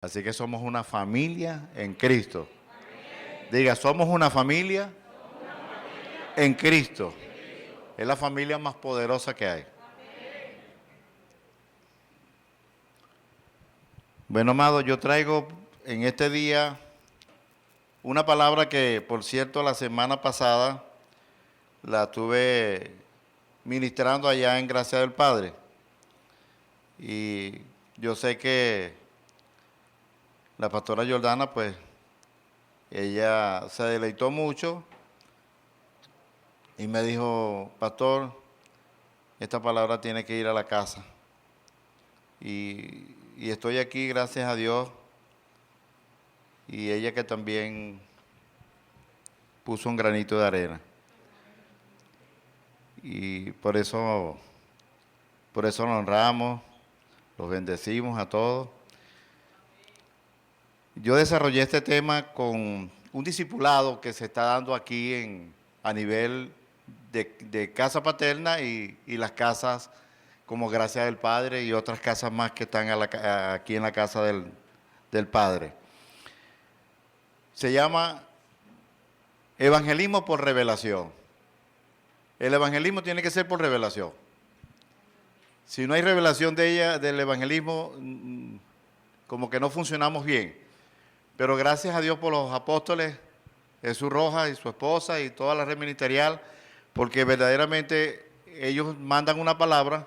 Así que somos una familia en Cristo. Diga, somos una familia en Cristo. Es la familia más poderosa que hay. Bueno, amado, yo traigo en este día una palabra que, por cierto, la semana pasada la estuve ministrando allá en Gracia del Padre. Y yo sé que la pastora Jordana, pues, ella se deleitó mucho y me dijo, pastor, esta palabra tiene que ir a la casa. Y estoy aquí, gracias a Dios, y ella que también puso un granito de arena. Y por eso nos honramos, los bendecimos a todos. Yo desarrollé este tema con un discipulado que se está dando aquí a nivel de casa paterna y las casas como Gracia del Padre y otras casas más que están aquí en la casa del Padre. Se llama evangelismo por revelación. El evangelismo tiene que ser por revelación. Si no hay revelación del evangelismo, como que no funcionamos bien. Pero gracias a Dios por los apóstoles, Jesús Rojas y su esposa y toda la red ministerial, porque verdaderamente ellos mandan una palabra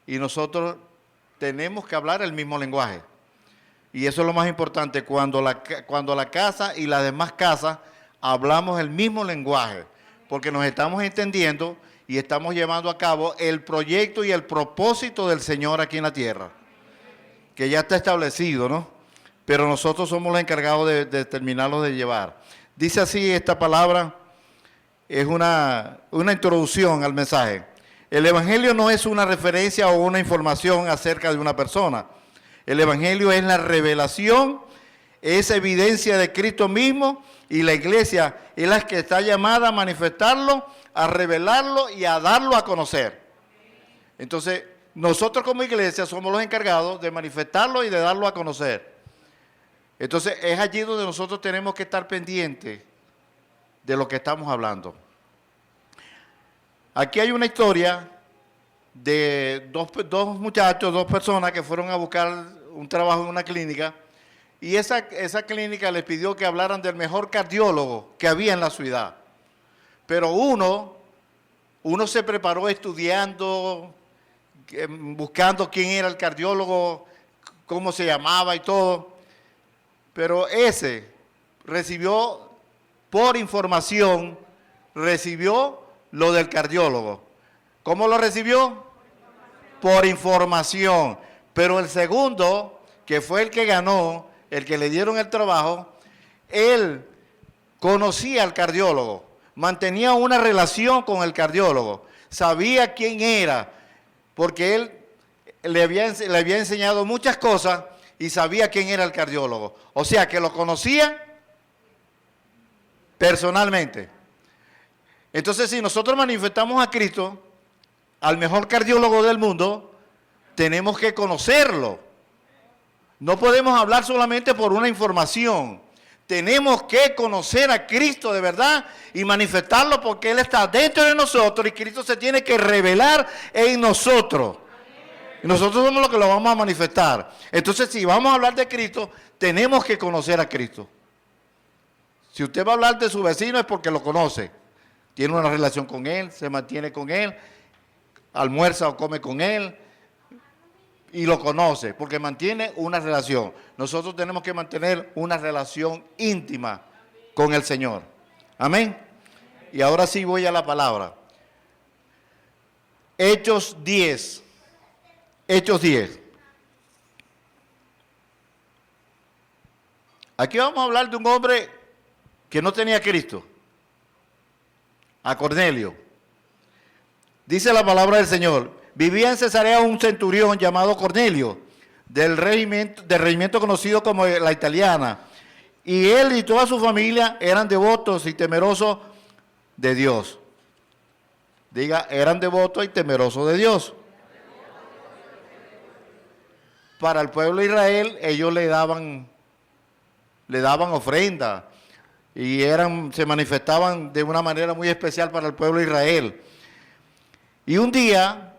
y nosotros tenemos que hablar el mismo lenguaje. Y eso es lo más importante, cuando la casa y las demás casas hablamos el mismo lenguaje, porque nos estamos entendiendo y estamos llevando a cabo el proyecto y el propósito del Señor aquí en la tierra, que ya está establecido, ¿no? Pero nosotros somos los encargados de terminarlo de llevar. Dice así esta palabra, es una introducción al mensaje. El evangelio no es una referencia o una información acerca de una persona. El evangelio es la revelación, es evidencia de Cristo mismo, y la iglesia es la que está llamada a manifestarlo, a revelarlo y a darlo a conocer. Entonces, nosotros como iglesia somos los encargados de manifestarlo y de darlo a conocer. Entonces, es allí donde nosotros tenemos que estar pendientes de lo que estamos hablando. Aquí hay una historia de dos muchachos, dos personas que fueron a buscar un trabajo en una clínica, y esa clínica les pidió que hablaran del mejor cardiólogo que había en la ciudad. Pero uno se preparó estudiando, buscando quién era el cardiólogo, cómo se llamaba y todo. Pero ese recibió, por información, recibió lo del cardiólogo. ¿Cómo lo recibió? Por información. Pero el segundo, que fue el que ganó, el que le dieron el trabajo, él conocía al cardiólogo, mantenía una relación con el cardiólogo, sabía quién era, porque él le había enseñado muchas cosas y sabía quién era el cardiólogo. O sea, que lo conocía personalmente. Entonces, si nosotros manifestamos a Cristo, al mejor cardiólogo del mundo, tenemos que conocerlo. No podemos hablar solamente por una información. Tenemos que conocer a Cristo de verdad y manifestarlo, porque Él está dentro de nosotros y Cristo se tiene que revelar en nosotros. Y nosotros somos los que lo vamos a manifestar. Entonces, si vamos a hablar de Cristo, tenemos que conocer a Cristo. Si usted va a hablar de su vecino es porque lo conoce. Tiene una relación con Él, se mantiene con Él, almuerza o come con Él y lo conoce, porque mantiene una relación. Nosotros tenemos que mantener una relación íntima con el Señor. Amén. Y ahora sí voy a la palabra. Hechos 10. Hechos 10. Aquí vamos a hablar de un hombre que no tenía a Cristo, a Cornelio. Dice la palabra del Señor: vivía en Cesarea un centurión llamado Cornelio, del regimiento conocido como la Italiana, y él y toda su familia eran devotos y temerosos de Dios. Diga, eran devotos y temerosos de Dios. para el pueblo de Israel, ellos le daban ofrenda y se manifestaban de una manera muy especial para el pueblo de Israel. Y un día,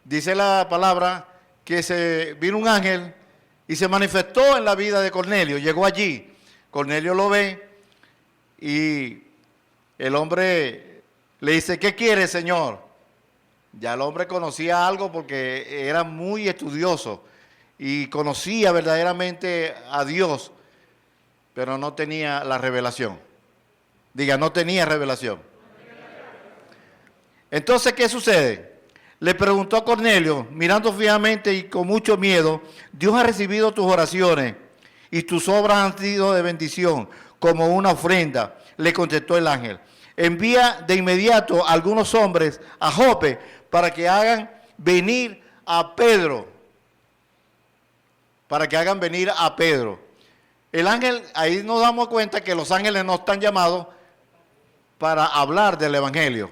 dice la palabra, que vino un ángel y se manifestó en la vida de Cornelio. Llegó allí, Cornelio lo ve y el hombre le dice, ¿qué quiere, Señor? Ya el hombre conocía algo porque era muy estudioso y conocía verdaderamente a Dios, pero no tenía la revelación. Diga, no tenía revelación. Entonces, ¿qué sucede? Le preguntó a Cornelio, mirando fijamente y con mucho miedo, Dios ha recibido tus oraciones y tus obras han sido de bendición, como una ofrenda. Le contestó el ángel, envía de inmediato a algunos hombres a Jope para que hagan venir a Pedro. Para que hagan venir a Pedro. El ángel, ahí nos damos cuenta que los ángeles no están llamados para hablar del evangelio,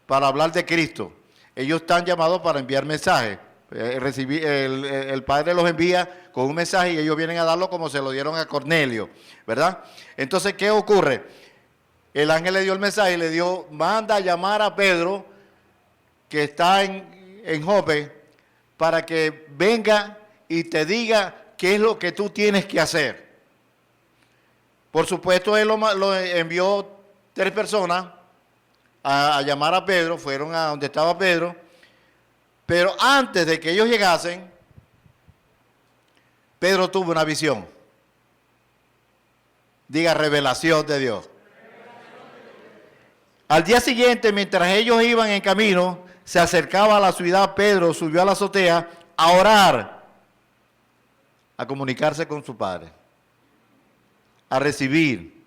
para hablar de Cristo. Ellos están llamados para enviar mensajes. El Padre los envía con un mensaje y ellos vienen a darlo como se lo dieron a Cornelio, ¿verdad? Entonces, ¿qué ocurre? El ángel le dio el mensaje y le dio, manda a llamar a Pedro, que está en Jope, para que venga y te diga qué es lo que tú tienes que hacer. Por supuesto, él lo envió 3 personas a llamar a Pedro, fueron a donde estaba Pedro, pero antes de que ellos llegasen, Pedro tuvo una visión. Diga, revelación de Dios. Al día siguiente, mientras ellos iban en camino, se acercaba a la ciudad, Pedro subió a la azotea a orar, a comunicarse con su padre, a recibir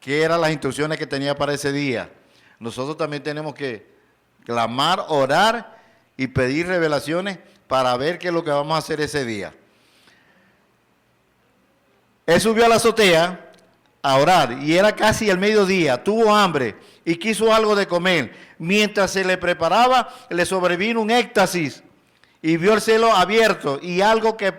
qué eran las instrucciones que tenía para ese día. Nosotros también tenemos que clamar, orar y pedir revelaciones para ver qué es lo que vamos a hacer ese día. Él subió a la azotea a orar y era casi el mediodía, tuvo hambre y quiso algo de comer. Mientras se le preparaba, le sobrevino un éxtasis y vio el cielo abierto y algo que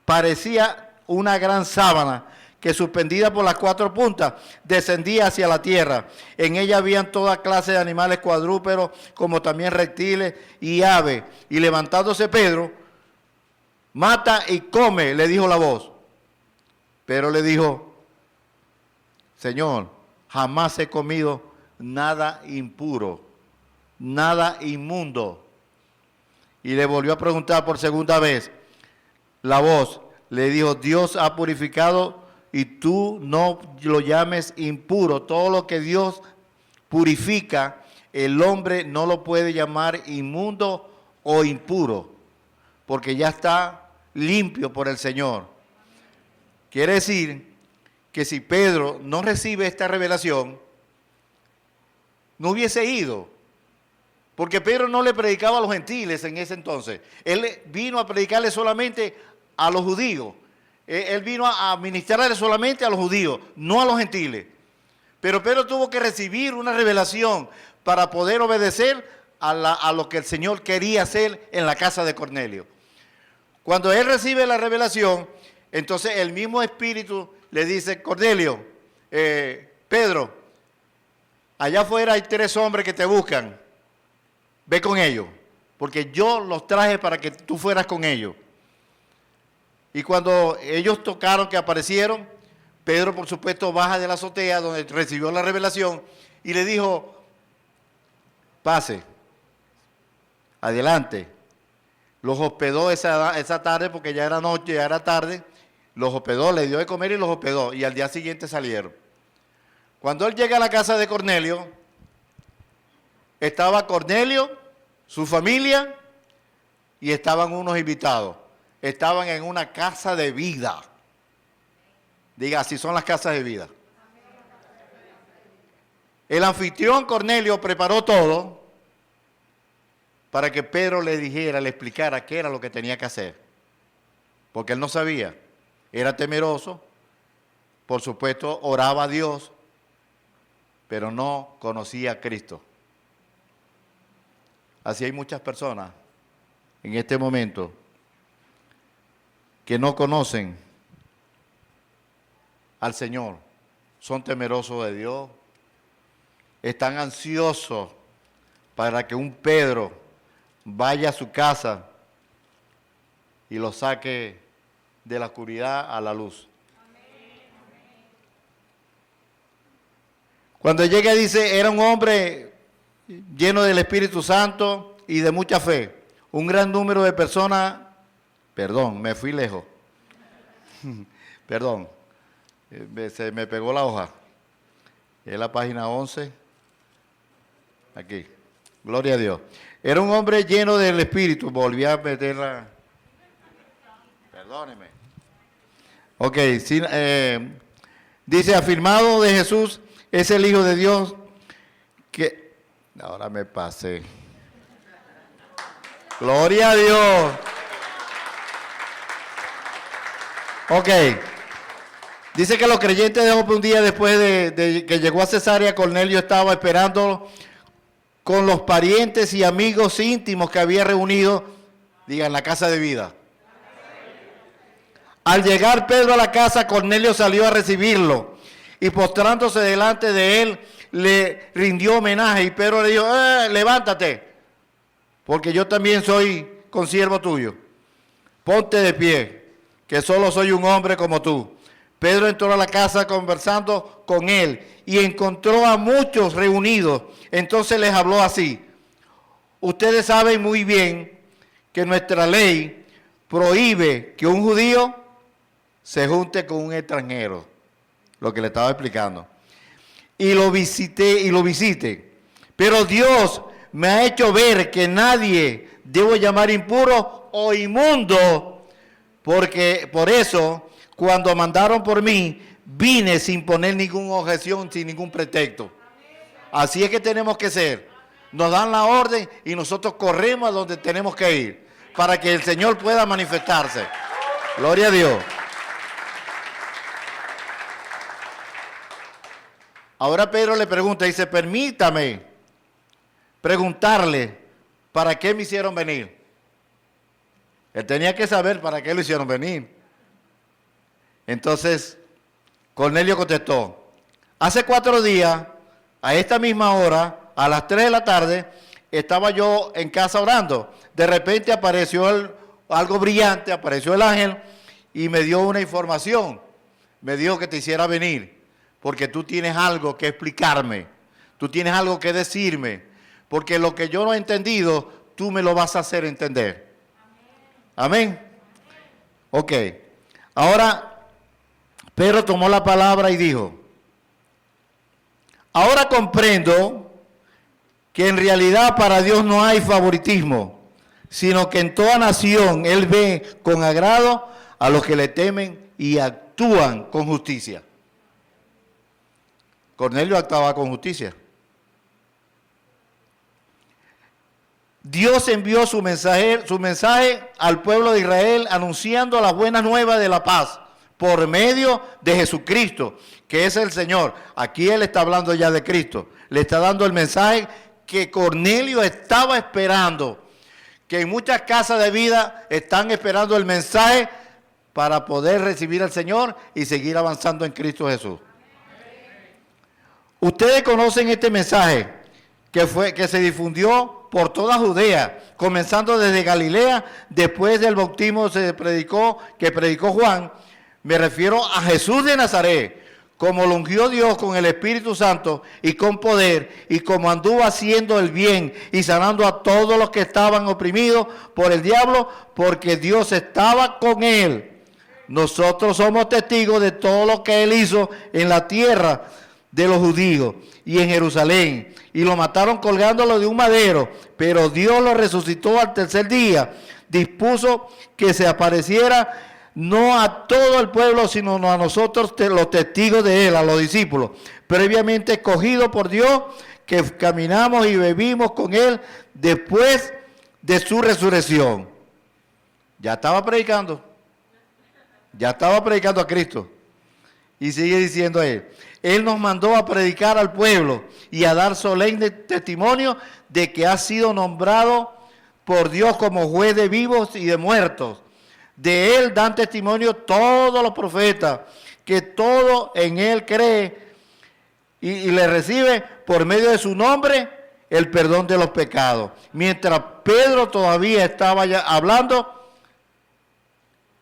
parecía una gran sábana que suspendida por las 4 puntas descendía hacia la tierra. En ella habían toda clase de animales cuadrúpedos, como también reptiles y aves. Y levantándose Pedro, mata y come, le dijo la voz. Pero le dijo, Señor, jamás he comido nada impuro, nada inmundo. Y le volvió a preguntar por segunda vez. La voz le dijo, Dios ha purificado y tú no lo llames impuro. Todo lo que Dios purifica, el hombre no lo puede llamar inmundo o impuro, porque ya está limpio por el Señor. Quiere decir que si Pedro no recibe esta revelación, no hubiese ido, porque Pedro no le predicaba a los gentiles en ese entonces. Él vino a predicarle solamente a los judíos. Él vino a ministrarle solamente a los judíos, no a los gentiles. Pero Pedro tuvo que recibir una revelación para poder obedecer a lo que el Señor quería hacer en la casa de Cornelio. Cuando él recibe la revelación, entonces el mismo Espíritu le dice, Cornelio, Pedro, allá afuera hay 3 hombres que te buscan, ve con ellos, porque yo los traje para que tú fueras con ellos. Y cuando ellos tocaron, que aparecieron, Pedro, por supuesto, baja de la azotea donde recibió la revelación y le dijo, pase, adelante. Los hospedó esa tarde, porque ya era noche, ya era tarde, los hospedó, le dio de comer y los hospedó, y al día siguiente salieron. Cuando él llega a la casa de Cornelio, estaba Cornelio, su familia, y estaban unos invitados. Estaban en una casa de vida. Diga, así son las casas de vida. El anfitrión Cornelio preparó todo para que Pedro le dijera, le explicara qué era lo que tenía que hacer. Porque él no sabía. Era temeroso. Por supuesto, oraba a Dios, pero no conocía a Cristo. Así hay muchas personas en este momento que no conocen al Señor, son temerosos de Dios, están ansiosos para que un Pedro vaya a su casa y lo saque de la oscuridad a la luz. Cuando llega dice, era un hombre lleno del Espíritu Santo y de mucha fe. Un gran número de personas, perdón, me fui lejos. Perdón, se me pegó la hoja. Es la página 11. Aquí. Gloria a Dios. Era un hombre lleno del Espíritu. Volví a meterla. Perdóneme. Ok, sí, dice, afirmado de Jesús, es el Hijo de Dios que... Ahora me pasé. Gloria a Dios. Ok. Dice que los creyentes de Jope un día después de que llegó a Cesarea, Cornelio estaba esperando con los parientes y amigos íntimos que había reunido, digan, la casa de vida. Al llegar Pedro a la casa, Cornelio salió a recibirlo y postrándose delante de él, le rindió homenaje y Pedro le dijo, levántate, porque yo también soy consiervo tuyo. Ponte de pie, que solo soy un hombre como tú. Pedro entró a la casa conversando con él y encontró a muchos reunidos. Entonces les habló así, ustedes saben muy bien que nuestra ley prohíbe que un judío se junte con un extranjero, lo que le estaba explicando, y lo visite. Pero Dios me ha hecho ver que nadie debo llamar impuro o inmundo, porque por eso, cuando mandaron por mí, vine sin poner ninguna objeción, sin ningún pretexto. Así es que tenemos que ser. Nos dan la orden y nosotros corremos a donde tenemos que ir, para que el Señor pueda manifestarse. Gloria a Dios. Ahora Pedro le pregunta, dice, permítame preguntarle, ¿para qué me hicieron venir? Él tenía que saber para qué lo hicieron venir. Entonces, Cornelio contestó, hace 4 días, a esta misma hora, a las 3 de la tarde, estaba yo en casa orando. De repente apareció algo brillante, apareció el ángel y me dio una información. Me dijo que te hiciera venir, porque tú tienes algo que explicarme, tú tienes algo que decirme, porque lo que yo no he entendido, tú me lo vas a hacer entender. Amén. Ok. Ahora, Pedro tomó la palabra y dijo, ahora comprendo que en realidad para Dios no hay favoritismo, sino que en toda nación Él ve con agrado a los que le temen y actúan con justicia. Cornelio actuaba con justicia. Dios envió su mensaje al pueblo de Israel anunciando las buenas nuevas de la paz por medio de Jesucristo, que es el Señor. Aquí Él está hablando ya de Cristo. Le está dando el mensaje que Cornelio estaba esperando, que en muchas casas de vida están esperando el mensaje para poder recibir al Señor y seguir avanzando en Cristo Jesús. Ustedes conocen este mensaje que se difundió por toda Judea, comenzando desde Galilea, después del bautismo que predicó Juan. Me refiero a Jesús de Nazaret, como lo ungió Dios con el Espíritu Santo y con poder, y como anduvo haciendo el bien y sanando a todos los que estaban oprimidos por el diablo, porque Dios estaba con él. Nosotros somos testigos de todo lo que él hizo en la tierra de los judíos y en Jerusalén, y lo mataron colgándolo de un madero, pero Dios lo resucitó al tercer día, dispuso que se apareciera no a todo el pueblo, sino a nosotros, los testigos de él, a los discípulos, previamente escogidos por Dios, que caminamos y bebimos con él después de su resurrección. Ya estaba predicando a Cristo. Y sigue diciendo él nos mandó a predicar al pueblo y a dar solemne testimonio de que ha sido nombrado por Dios como juez de vivos y de muertos. De él dan testimonio todos los profetas, que todo en él cree y le recibe por medio de su nombre el perdón de los pecados. Mientras Pedro todavía estaba ya hablando,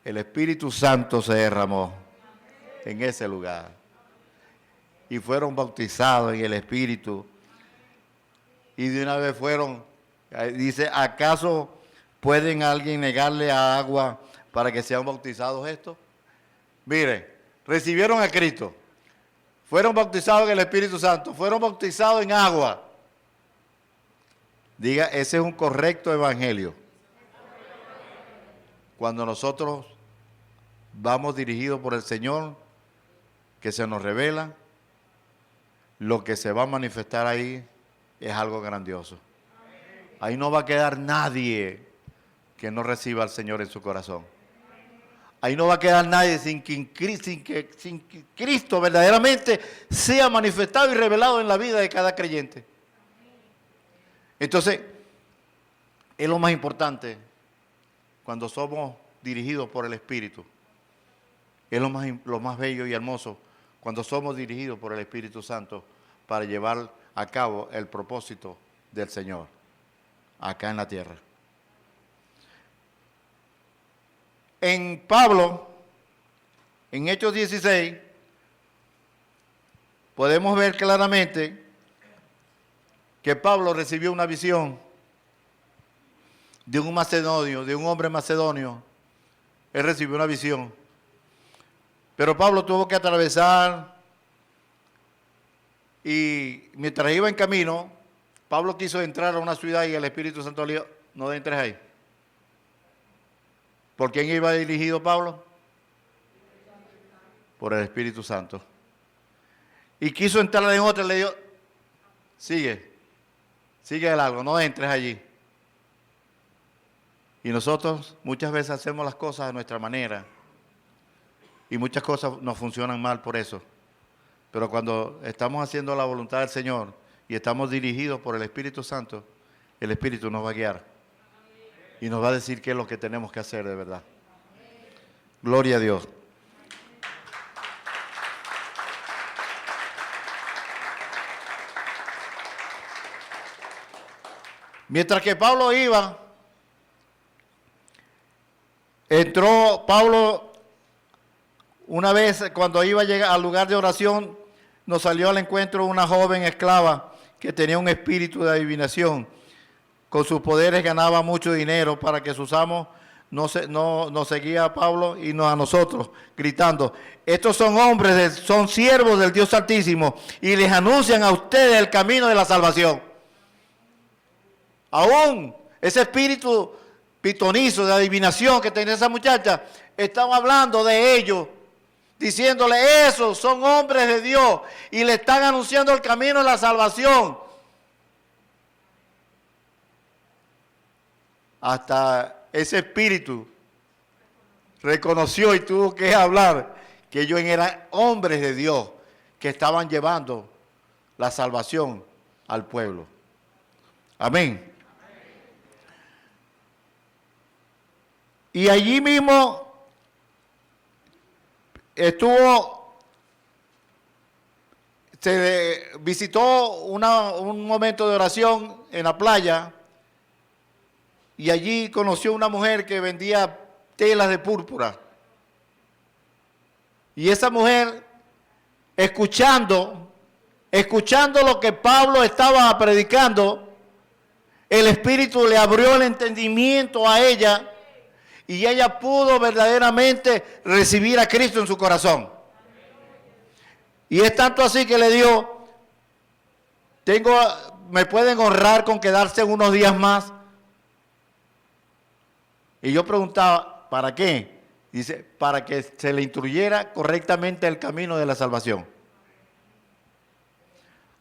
el Espíritu Santo se derramó en ese lugar. Y fueron bautizados en el Espíritu. Y de una vez fueron, dice, ¿acaso pueden alguien negarle a agua para que sean bautizados estos? Mire, recibieron a Cristo, fueron bautizados en el Espíritu Santo, fueron bautizados en agua. Diga, ese es un correcto evangelio. Cuando nosotros vamos dirigidos por el Señor, que se nos revela, lo que se va a manifestar ahí es algo grandioso. Ahí no va a quedar nadie que no reciba al Señor en su corazón. Ahí no va a quedar nadie sin que Cristo verdaderamente sea manifestado y revelado en la vida de cada creyente. Entonces, es lo más importante cuando somos dirigidos por el Espíritu. Es lo más bello y hermoso cuando somos dirigidos por el Espíritu Santo para llevar a cabo el propósito del Señor acá en la tierra. En Pablo, en Hechos 16, podemos ver claramente que Pablo recibió una visión de un macedonio, de un hombre macedonio. Él recibió una visión. Pero Pablo tuvo que atravesar y mientras iba en camino, Pablo quiso entrar a una ciudad y el Espíritu Santo le dijo, no entres ahí. ¿Por quién iba dirigido Pablo? Por el Espíritu Santo. Y quiso entrar en otra y le dijo, sigue el algo, no entres allí. Y nosotros muchas veces hacemos las cosas a nuestra manera. Y muchas cosas nos funcionan mal por eso. Pero cuando estamos haciendo la voluntad del Señor y estamos dirigidos por el Espíritu Santo, el Espíritu nos va a guiar. Y nos va a decir qué es lo que tenemos que hacer de verdad. Gloria a Dios. Mientras que Pablo iba, entró Pablo una vez cuando iba a llegar al lugar de oración, nos salió al encuentro una joven esclava que tenía un espíritu de adivinación. Con sus poderes ganaba mucho dinero para que sus amos no seguía a Pablo y no a nosotros, gritando, estos son hombres, son siervos del Dios Altísimo y les anuncian a ustedes el camino de la salvación. Aún ese espíritu pitonizo de adivinación que tenía esa muchacha, estaba hablando de ellos, diciéndole, esos son hombres de Dios y le están anunciando el camino de la salvación. Hasta ese espíritu reconoció y tuvo que hablar que ellos eran hombres de Dios que estaban llevando la salvación al pueblo. Amén. Y allí mismo se visitó un momento de oración en la playa. Y allí conoció una mujer que vendía telas de púrpura. Y esa mujer, escuchando lo que Pablo estaba predicando, el Espíritu le abrió el entendimiento a ella y ella pudo verdaderamente recibir a Cristo en su corazón. Y es tanto así que le dijo, me pueden honrar con quedarse unos días más. Y yo preguntaba, ¿para qué? Dice, para que se le instruyera correctamente el camino de la salvación.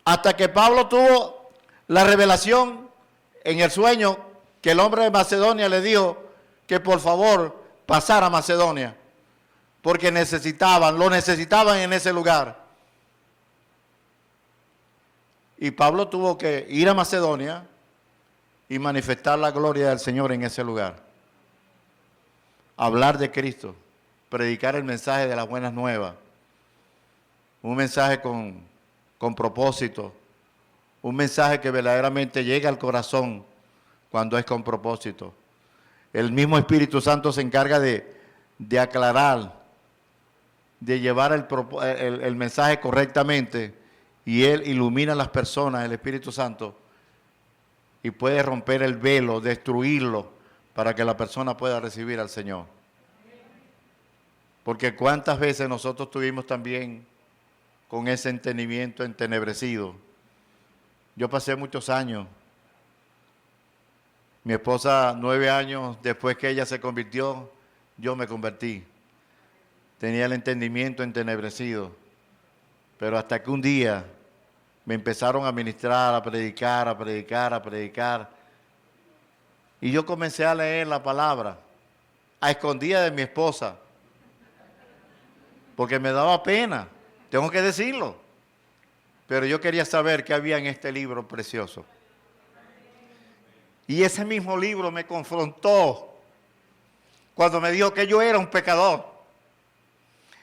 Hasta que Pablo tuvo la revelación en el sueño que el hombre de Macedonia le dijo que por favor pasara a Macedonia, porque lo necesitaban en ese lugar. Y Pablo tuvo que ir a Macedonia y manifestar la gloria del Señor en ese lugar. hablar de Cristo, predicar el mensaje de las buenas nuevas, un mensaje con propósito, un mensaje que verdaderamente llega al corazón cuando es con propósito. El mismo Espíritu Santo se encarga de aclarar, de llevar el mensaje correctamente, y Él ilumina a las personas, el Espíritu Santo, y puede romper el velo, destruirlo, para que la persona pueda recibir al Señor. Porque cuántas veces nosotros tuvimos también con ese entendimiento entenebrecido. Yo pasé muchos años. Mi esposa, 9 años después que ella se convirtió, yo me convertí. Tenía el entendimiento entenebrecido. Pero hasta que un día me empezaron a ministrar, a predicar, a predicar, a predicar. Y yo comencé a leer la palabra, a escondidas de mi esposa. Porque me daba pena, tengo que decirlo. Pero yo quería saber qué había en este libro precioso. Y ese mismo libro me confrontó cuando me dijo que yo era un pecador.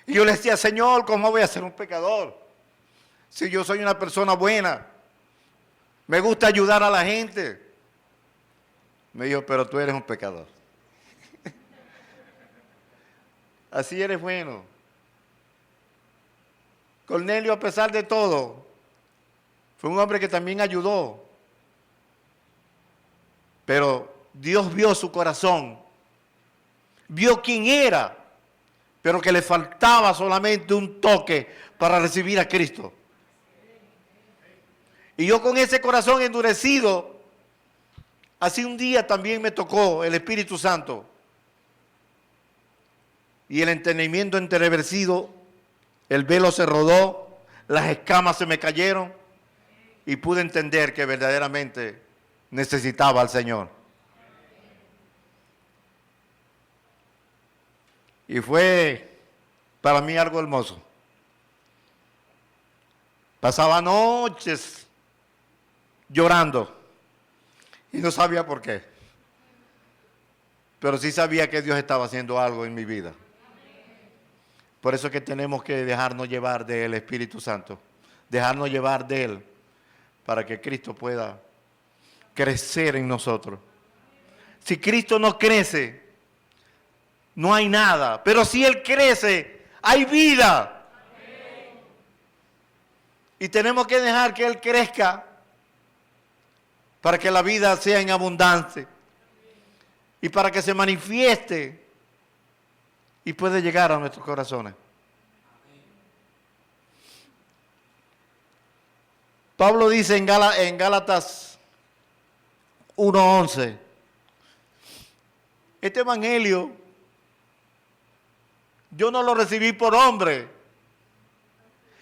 Y yo le decía, Señor, ¿cómo voy a ser un pecador? Si yo soy una persona buena, me gusta ayudar a la gente. Me dijo, pero tú eres un pecador. Así eres bueno. Cornelio, a pesar de todo, fue un hombre que también ayudó. Pero Dios vio su corazón, vio quién era, pero que le faltaba solamente un toque para recibir a Cristo. Y yo con ese corazón endurecido, así un día también me tocó el Espíritu Santo. Y el entendimiento entenebrecido, el velo se rodó, las escamas se me cayeron y pude entender que verdaderamente necesitaba al Señor. Y fue para mí algo hermoso. Pasaba noches llorando y no sabía por qué. Pero sí sabía que Dios estaba haciendo algo en mi vida. Por eso es que tenemos que dejarnos llevar del Espíritu Santo, dejarnos llevar de Él, para que Cristo pueda crecer en nosotros. Si Cristo no crece, no hay nada. Pero si Él crece, hay vida. Y tenemos que dejar que Él crezca para que la vida sea en abundancia y para que se manifieste y pueda llegar a nuestros corazones. Pablo dice en Gálatas 1:11, este evangelio yo no lo recibí por hombre.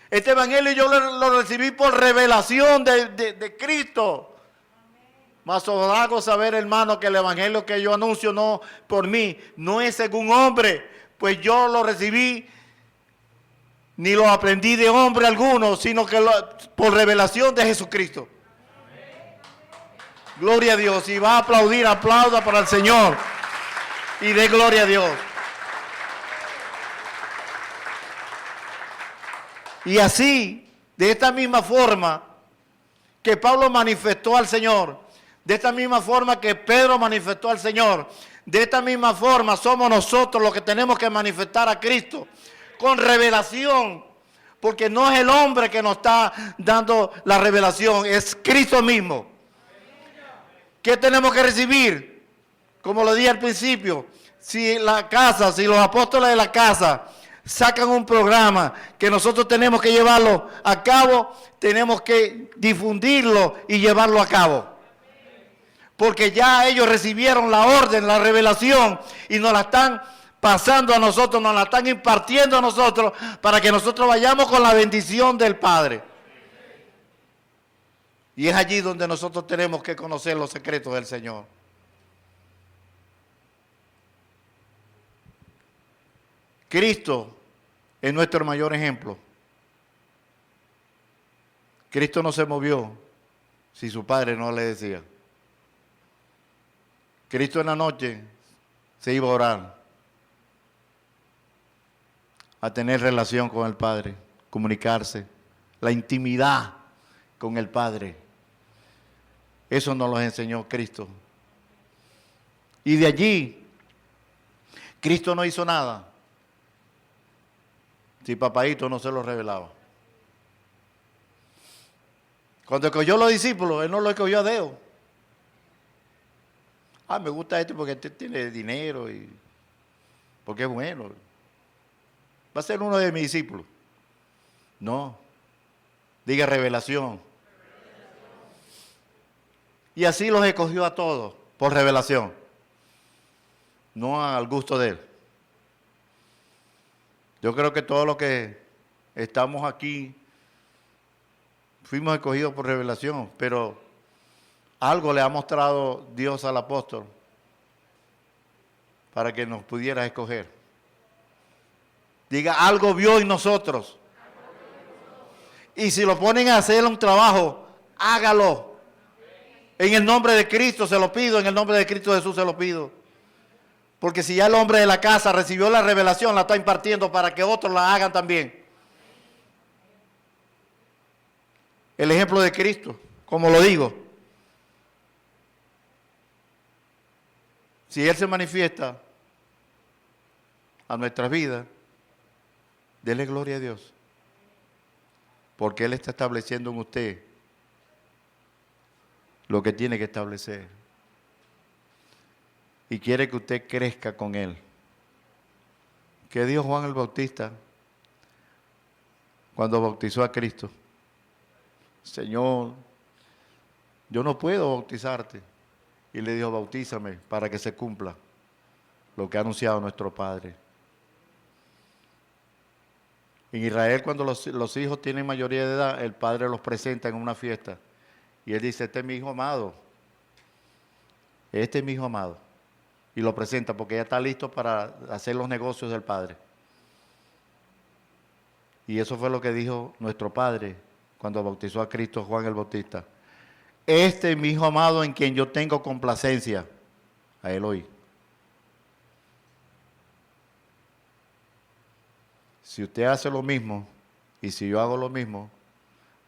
Este evangelio yo lo recibí por revelación de Cristo. Mas os hago saber, hermano, que el evangelio que yo anuncio no por mí, no es según hombre, pues yo lo recibí, ni lo aprendí de hombre alguno, sino que por revelación de Jesucristo. Gloria a Dios. Y va a aplaudir, aplauda para el Señor. Y dé gloria a Dios. Y así, de esta misma forma que Pablo manifestó al Señor, de esta misma forma que Pedro manifestó al Señor, de esta misma forma somos nosotros los que tenemos que manifestar a Cristo con revelación, porque no es el hombre que nos está dando la revelación, es Cristo mismo. ¿Qué tenemos que recibir? Como lo dije al principio, si los apóstoles de la casa sacan un programa que nosotros tenemos que llevarlo a cabo, tenemos que difundirlo y llevarlo a cabo. Porque ya ellos recibieron la orden, la revelación, y nos la están pasando a nosotros, nos la están impartiendo a nosotros, para que nosotros vayamos con la bendición del Padre. Y es allí donde nosotros tenemos que conocer los secretos del Señor. Cristo es nuestro mayor ejemplo. Cristo no se movió si su Padre no le decía. Cristo en la noche se iba a orar. a tener relación con el Padre, comunicarse, la intimidad con el Padre. Eso nos lo enseñó Cristo. Y de allí, Cristo no hizo nada si Papaito no se lo revelaba. Cuando escogió los discípulos, Él no lo escogió a dedo. Me gusta este porque este tiene dinero y porque es bueno. Va a ser uno de mis discípulos. No. Diga revelación. Y así los escogió a todos, por revelación. No al gusto de Él. Yo creo que todos los que estamos aquí fuimos escogidos por revelación, pero algo le ha mostrado Dios al apóstol para que nos pudiera escoger. Diga, algo vio en nosotros. Y si lo ponen a hacer un trabajo, hágalo. En el nombre de Cristo se lo pido, en el nombre de Cristo Jesús se lo pido. Porque si ya el hombre de la casa recibió la revelación, la está impartiendo para que otros la hagan también. El ejemplo de Cristo, como lo digo. Si Él se manifiesta a nuestras vidas, dele gloria a Dios. Porque Él está estableciendo en usted lo que tiene que establecer. Y quiere que usted crezca con Él. ¿Qué dijo Juan el Bautista cuando bautizó a Cristo? Señor, yo no puedo bautizarte. Y le dijo, bautízame para que se cumpla lo que ha anunciado nuestro Padre. En Israel, cuando los hijos tienen mayoría de edad, el padre los presenta en una fiesta. Y él dice, este es mi hijo amado. Este es mi hijo amado. Y lo presenta porque ya está listo para hacer los negocios del Padre. Y eso fue lo que dijo nuestro Padre cuando bautizó a Cristo Juan el Bautista. Este es mi hijo amado en quien yo tengo complacencia. A Él oí. Si usted hace lo mismo y si yo hago lo mismo,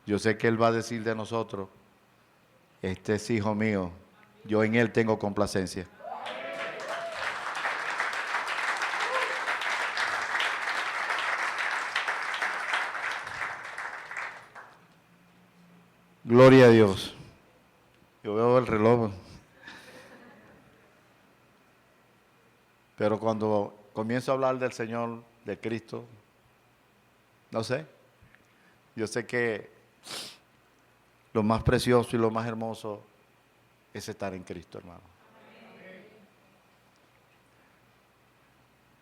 yo sé que Él va a decir de nosotros, este es hijo mío, yo en Él tengo complacencia. Gloria a Dios. Yo veo el reloj. Pero cuando comienzo a hablar del Señor, de Cristo, no sé. Yo sé que lo más precioso y lo más hermoso es estar en Cristo, hermano.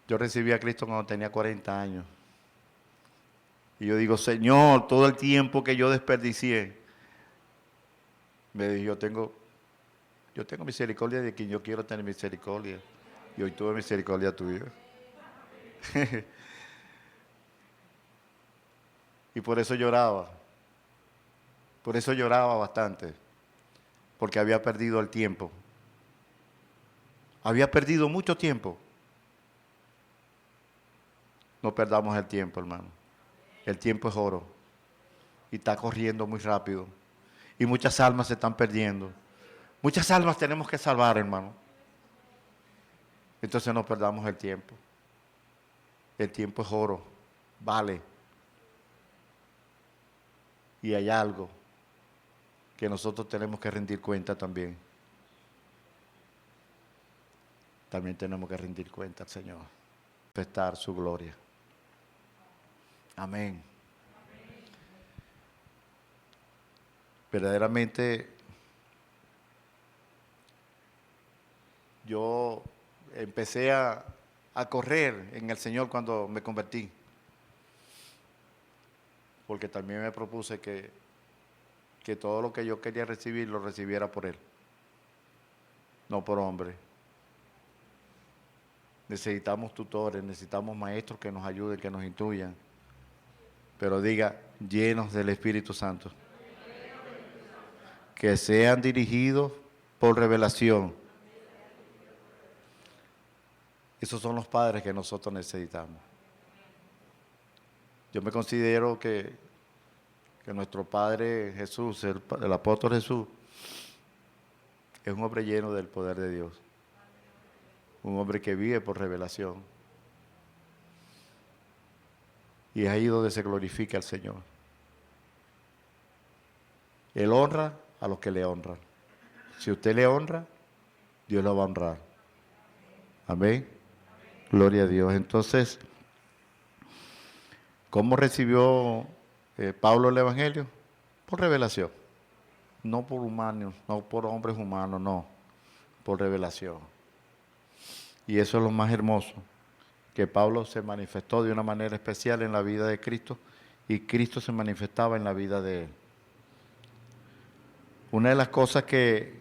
Yo recibí a Cristo cuando tenía 40 años. Y yo digo, Señor, todo el tiempo que yo desperdicié, me dijo, yo tengo misericordia de quien yo quiero tener misericordia. Y hoy tuve misericordia tuya. Y por eso lloraba. Por eso lloraba bastante. Porque había perdido el tiempo. Había perdido mucho tiempo. No perdamos el tiempo, hermano. El tiempo es oro. Y está corriendo muy rápido. Y muchas almas se están perdiendo. Muchas almas tenemos que salvar, hermano. Entonces no perdamos el tiempo. El tiempo es oro. Vale. Y hay algo que nosotros tenemos que rendir cuenta también. También tenemos que rendir cuenta al Señor. Manifestar su gloria. Amén. Verdaderamente, yo empecé a correr en el Señor cuando me convertí. Porque también me propuse que todo lo que yo quería recibir, lo recibiera por Él. No por hombre. Necesitamos tutores, necesitamos maestros que nos ayuden, que nos instruyan. Pero diga, llenos del Espíritu Santo. Que sean dirigidos por revelación. Esos son los padres que nosotros necesitamos. Yo me considero que nuestro Padre Jesús, el apóstol Jesús, es un hombre lleno del poder de Dios. Un hombre que vive por revelación. Y es ahí donde se glorifica al Señor. Él honra a los que le honran. Si usted le honra, Dios lo va a honrar. Amén. Gloria a Dios. Entonces, ¿cómo recibió Pablo el Evangelio? Por revelación. No por humanos, no por hombres humanos, no. Por revelación. Y eso es lo más hermoso, que Pablo se manifestó de una manera especial en la vida de Cristo y Cristo se manifestaba en la vida de él. Una de las cosas que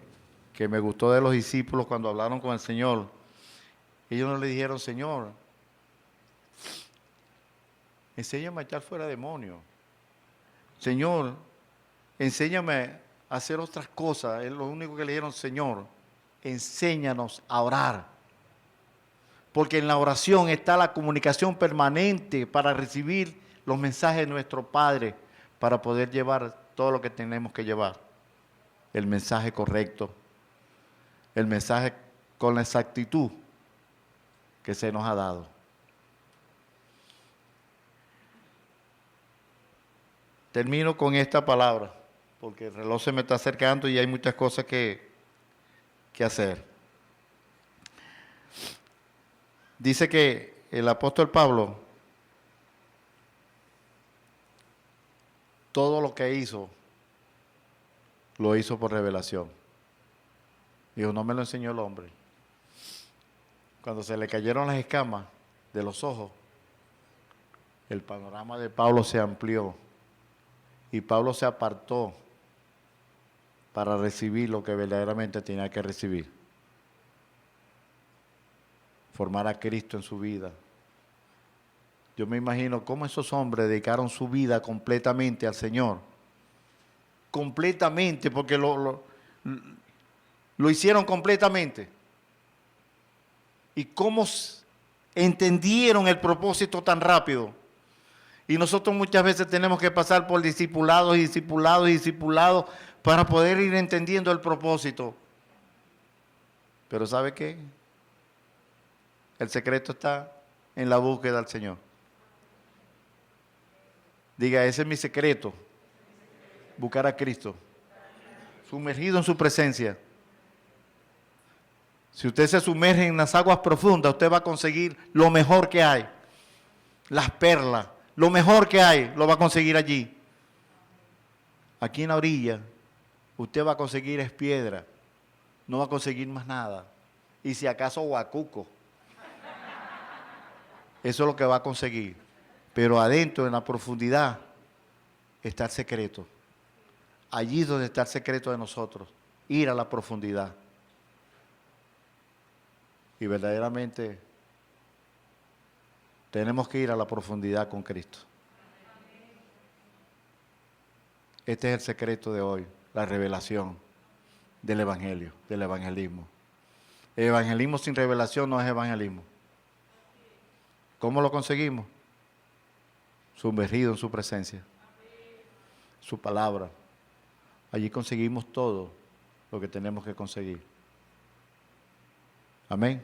me gustó de los discípulos cuando hablaron con el Señor, ellos no le dijeron, Señor, enséñame a echar fuera demonios. Señor, enséñame a hacer otras cosas. Es lo único que le dijeron, Señor, enséñanos a orar. Porque en la oración está la comunicación permanente para recibir los mensajes de nuestro Padre, para poder llevar todo lo que tenemos que llevar. El mensaje correcto, el mensaje con la exactitud que se nos ha dado. Termino con esta palabra, porque el reloj se me está acercando y hay muchas cosas que hacer. Dice que el apóstol Pablo, todo lo que hizo, lo hizo por revelación. Dijo, no me lo enseñó el hombre. Cuando se le cayeron las escamas de los ojos, el panorama de Pablo se amplió y Pablo se apartó para recibir lo que verdaderamente tenía que recibir. Formar a Cristo en su vida. Yo me imagino cómo esos hombres dedicaron su vida completamente al Señor. Completamente, porque lo hicieron completamente. Y cómo entendieron el propósito tan rápido. Y nosotros muchas veces tenemos que pasar por discipulados y discipulados y discipulados para poder ir entendiendo el propósito. Pero ¿sabe qué? El secreto está en la búsqueda del Señor. Diga, ese es mi secreto. Buscar a Cristo. Sumergido en su presencia. Si usted se sumerge en las aguas profundas, usted va a conseguir lo mejor que hay. Las perlas. Lo mejor que hay, lo va a conseguir allí. Aquí en la orilla, usted va a conseguir es piedra. No va a conseguir más nada. Y si acaso guacuco. Eso es lo que va a conseguir. Pero adentro, en la profundidad, está el secreto. Allí es donde está el secreto de nosotros. Ir a la profundidad. Y verdaderamente tenemos que ir a la profundidad con Cristo. Este es el secreto de hoy, la revelación del Evangelio, del evangelismo. El evangelismo sin revelación no es evangelismo. ¿Cómo lo conseguimos? Sumergido en su presencia, su palabra. Allí conseguimos todo lo que tenemos que conseguir. Amén.